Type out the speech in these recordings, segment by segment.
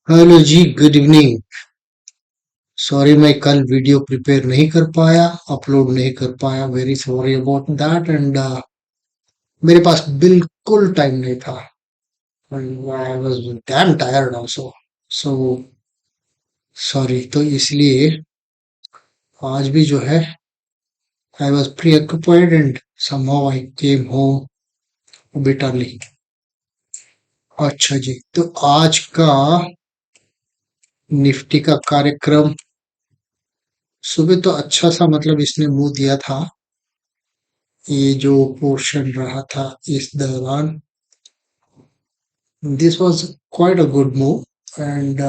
Hello जी, good evening. Sorry मैं कल video prepare नहीं कर पाया, अपलोड नहीं कर पाया। Very sorry about that. And मेरे पास बिल्कुल टाइम नहीं था। I was damn tired also. So sorry. तो इसलिए आज भी जो है I was preoccupied and somehow I came home bit early. अच्छा जी, तो आज का निफ्टी का कार्यक्रम सुबह तो अच्छा सा मतलब इसने मुंह दिया था। ये जो पोर्शन रहा था इस दौरान, this was quite a good move. And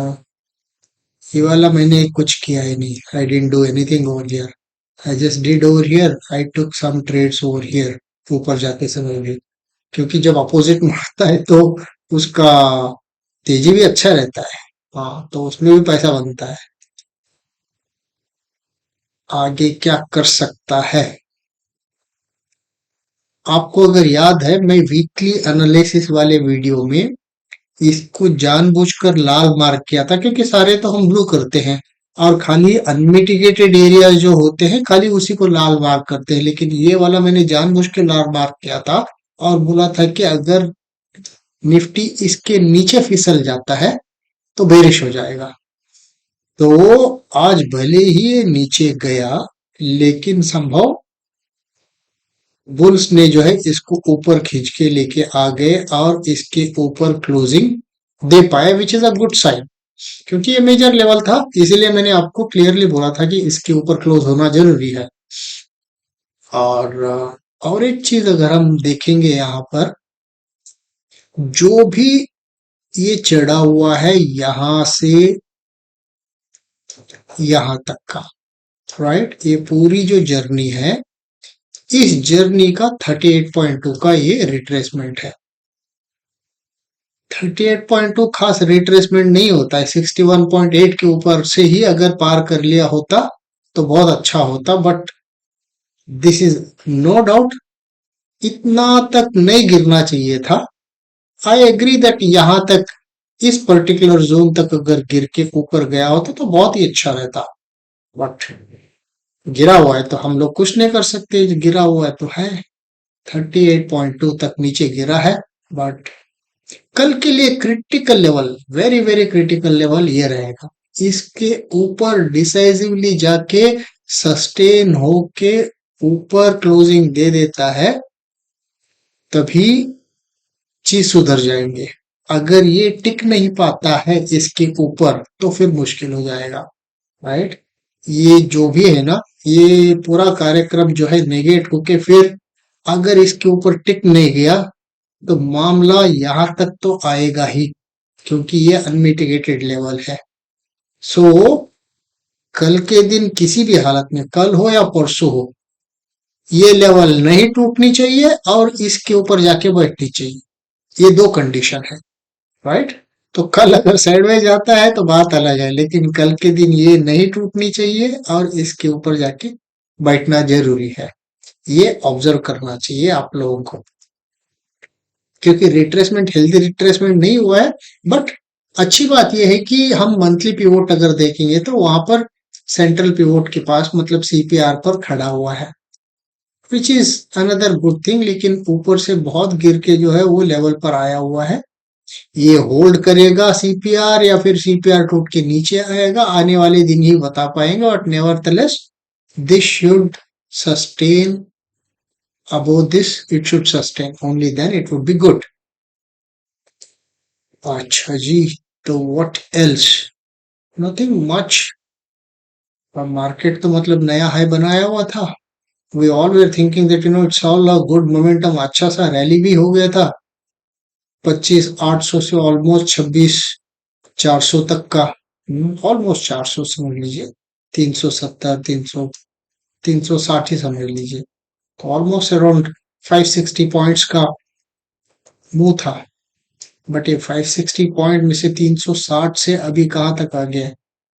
ये वाला मैंने कुछ किया ही नहीं। I didn't do anything over here. I just did over here, I took some trades over here ऊपर जाते समय भी, क्योंकि जब अपोजिट मारता है तो उसका तेजी भी अच्छा रहता है। हाँ, तो उसमें भी पैसा बनता है। आगे क्या कर सकता है? आपको अगर याद है, मैं वीकली एनालिसिस वाले वीडियो में इसको जानबूझकर लाल मार्क किया था, क्योंकि सारे तो हम ब्लू करते हैं और खाली अनमिटिगेटेड एरिया जो होते हैं खाली उसी को लाल मार्क करते हैं। लेकिन ये वाला मैंने जानबूझ के लाल मार्क किया था और बोला था कि अगर निफ्टी इसके नीचे फिसल जाता है तो बेरिश हो जाएगा। तो आज भले ही ये नीचे गया, लेकिन संभव बुल्स ने जो है इसको ऊपर खींच के लेके आ गए और इसके ऊपर क्लोजिंग दे पाए, which is a good sign. क्योंकि ये मेजर लेवल था, इसीलिए मैंने आपको क्लियरली बोला था कि इसके ऊपर क्लोज होना जरूरी है। और एक चीज अगर हम देखेंगे यहाँ पर, जो भी ये चढ़ा हुआ है यहां से यहां तक का, राइट, ये पूरी जो जर्नी है, इस जर्नी का 38.2 का ये रिट्रेसमेंट है। 38.2 खास रिट्रेसमेंट नहीं होता है। 61.8 के ऊपर से ही अगर पार कर लिया होता तो बहुत अच्छा होता, but this is no doubt इतना तक नहीं गिरना चाहिए था। आई एग्री दैट यहां तक, इस पर्टिकुलर जोन तक अगर गिर के ऊपर गया होता तो बहुत ही अच्छा रहता। बट गिरा हुआ है तो हम लोग कुछ नहीं कर सकते, गिरा हुआ है तो है। 38.2 तक नीचे गिरा है। बट कल के लिए critical level, very very critical level ये रहेगा। इसके ऊपर डिसाइसिवली जाके सस्टेन होके ऊपर क्लोजिंग दे देता है, तभी चीज सुधर जाएंगे। अगर ये टिक नहीं पाता है इसके ऊपर तो फिर मुश्किल हो जाएगा, राइट। ये जो भी है ना, ये पूरा कार्यक्रम जो है नेगेट होके फिर अगर इसके ऊपर टिक नहीं गया तो मामला यहां तक तो आएगा ही, क्योंकि ये अनमिटिगेटेड लेवल है। सो कल के दिन किसी भी हालत में, कल हो या परसों हो, ये लेवल नहीं टूटनी चाहिए और इसके ऊपर जाके बैठनी चाहिए। ये दो कंडीशन है, राइट। तो कल अगर साइडवेज जाता है तो बात अलग है, लेकिन कल के दिन ये नहीं टूटनी चाहिए और इसके ऊपर जाके बैठना जरूरी है। ये ऑब्जर्व करना चाहिए आप लोगों को, क्योंकि रिट्रेसमेंट हेल्दी रिट्रेसमेंट नहीं हुआ है। बट अच्छी बात यह है कि हम मंथली पिवोट अगर देखेंगे तो वहां पर सेंट्रल पिवोट के पास मतलब सीपीआर पर खड़ा हुआ है, which is another good thing. लेकिन ऊपर से बहुत गिर के जो है वो लेवल पर आया हुआ है। ये होल्ड करेगा सीपीआर या फिर सीपीआर टूट के नीचे आएगा, आने वाले दिन ही बता पाएंगे। But nevertheless this should sustain, above this it should sustain, only then it would be good। अच्छा जी, तो what else, nothing much. Market तो मतलब नया हाई बनाया हुआ था। We all were thinking that it's all a good momentum, अच्छा सा रैली भी हो गया था। 25,800 से ऑलमोस्ट 26,400 तक का, ऑलमोस्ट 400 समझ लीजिए। 370, 360 ही समझ लीजिए। तो ऑलमोस्ट अराउंड 560 पॉइंट्स का मुंह था। बट ये 560 पॉइंट में से 360 से अभी कहाँ तक आ गया है?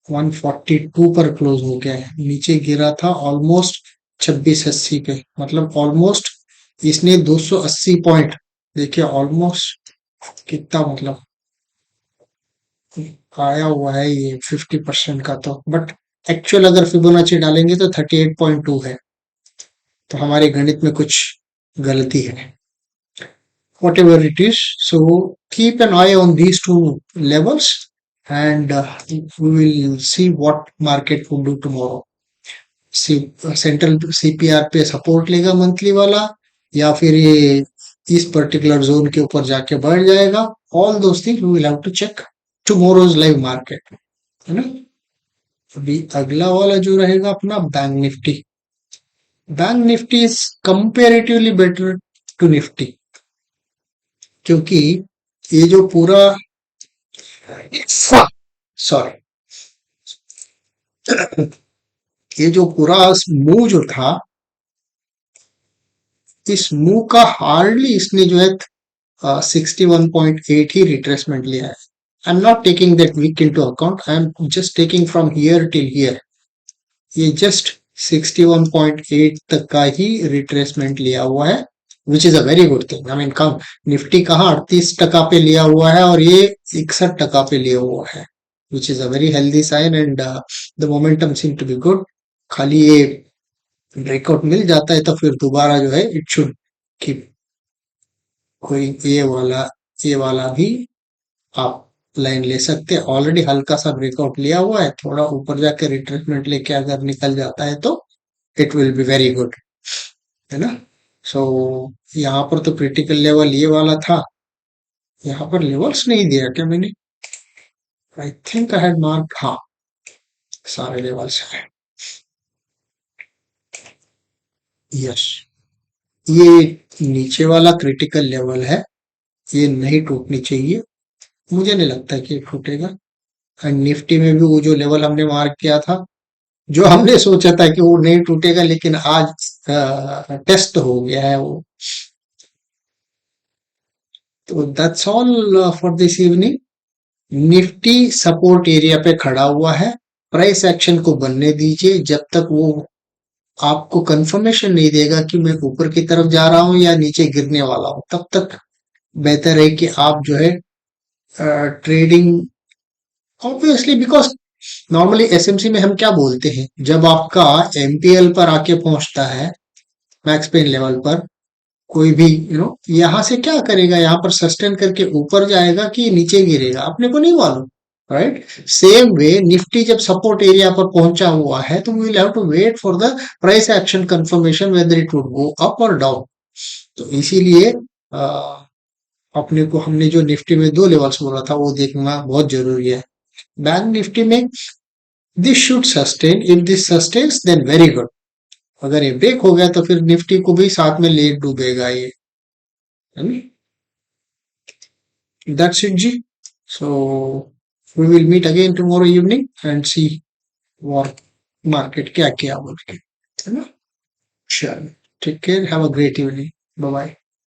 142 पर क्लोज हो गया है। नीचे गिरा था ऑलमोस्ट 2680 पे, मतलब ऑलमोस्ट इसने 280 पॉइंट, देखिए ऑलमोस्ट कितना मतलब आया हुआ है ये 50% का, तो बट एक्चुअल अगर फिबोनाची डालेंगे तो 38.2 है, तो हमारे गणित में कुछ गलती है, whatever it is. So keep an eye on these two levels, and we will see what market will do tomorrow. Central CPR पे सपोर्ट लेगा मंथली वाला, या फिर ये इस पर्टिकुलर जोन के ऊपर जाके बढ़ जाएगा. All those things we will have to check tomorrow's live market, है ना. अभी अगला वाला जो रहेगा अपना bank Nifty. Bank Nifty is comparatively better to Nifty, क्योंकि ये जो पूरा, सॉरी, ये जो पूरा मूव जो था, इस मूव का हार्डली इसने जो है 61.8 ही रिट्रेसमेंट लिया है. I am not taking that week into account, I am just taking from here till here. ये जस्ट 61.8 तक का ही रिट्रेसमेंट लिया हुआ है, which is a very good thing. I mean कम, निफ्टी कहाँ 38% पे लिया हुआ है और ये 61% पे लिया हुआ है, which is a very healthy sign, and the momentum seem to be good. खाली ये ब्रेकआउट मिल जाता है तो फिर दोबारा जो है इट शुड कीप, कोई ये वाला भी आप लाइन ले सकते हैं. ऑलरेडी हल्का सा ब्रेकआउट लिया हुआ है, थोड़ा ऊपर जाकर रिट्रेसमेंट लेके अगर निकल जाता है तो it will be very good, है ना. सो यहाँ पर तो क्रिटिकल लेवल ये वाला था. यहाँ पर लेवल्स नहीं दिया क्या मैंने? I think I had mark, हाँ सारे लेवल्स हैं. यस, ये नीचे वाला क्रिटिकल लेवल है, ये नहीं टूटनी चाहिए. मुझे नहीं लगता कि ये टूटेगा. एंड निफ्टी में भी वो जो लेवल हमने मार्क किया था, जो हमने सोचा था कि वो नहीं टूटेगा, लेकिन आज टेस्ट हो गया है वो. तो that's all for this evening. Nifty support area पे खड़ा हुआ है. प्राइस एक्शन को बनने दीजिए, जब तक वो आपको कंफर्मेशन नहीं देगा कि मैं ऊपर की तरफ जा रहा हूं या नीचे गिरने वाला हूं, तब तक बेहतर है कि आप जो है trading, obviously, because normally SMC में हम क्या बोलते हैं, जब आपका एमपीएल पर आके पहुंचता है, मैक्स पेन लेवल पर, कोई भी यहाँ से क्या करेगा, यहाँ पर सस्टेन करके ऊपर जाएगा कि नीचे गिरेगा, अपने को नहीं मालूम, राइट. सेम वे निफ्टी जब सपोर्ट एरिया पर पहुंचा हुआ है, तो we will have to wait for the price action confirmation whether it would go up और डाउन. तो इसीलिए अपने को, हमने जो निफ्टी में दो लेवल्स बोला था वो देखना बहुत जरूरी है. बैंक निफ्टी में this should sustain, if this sustains then very good. अगर ये ब्रेक हो गया तो फिर निफ्टी को भी साथ में ले डूबेगा ये, है ना. दैट्स इट जी. So we will meet again tomorrow evening and see what market क्या क्या बोल के, है ना. चलो, take care, have a great evening, bye bye.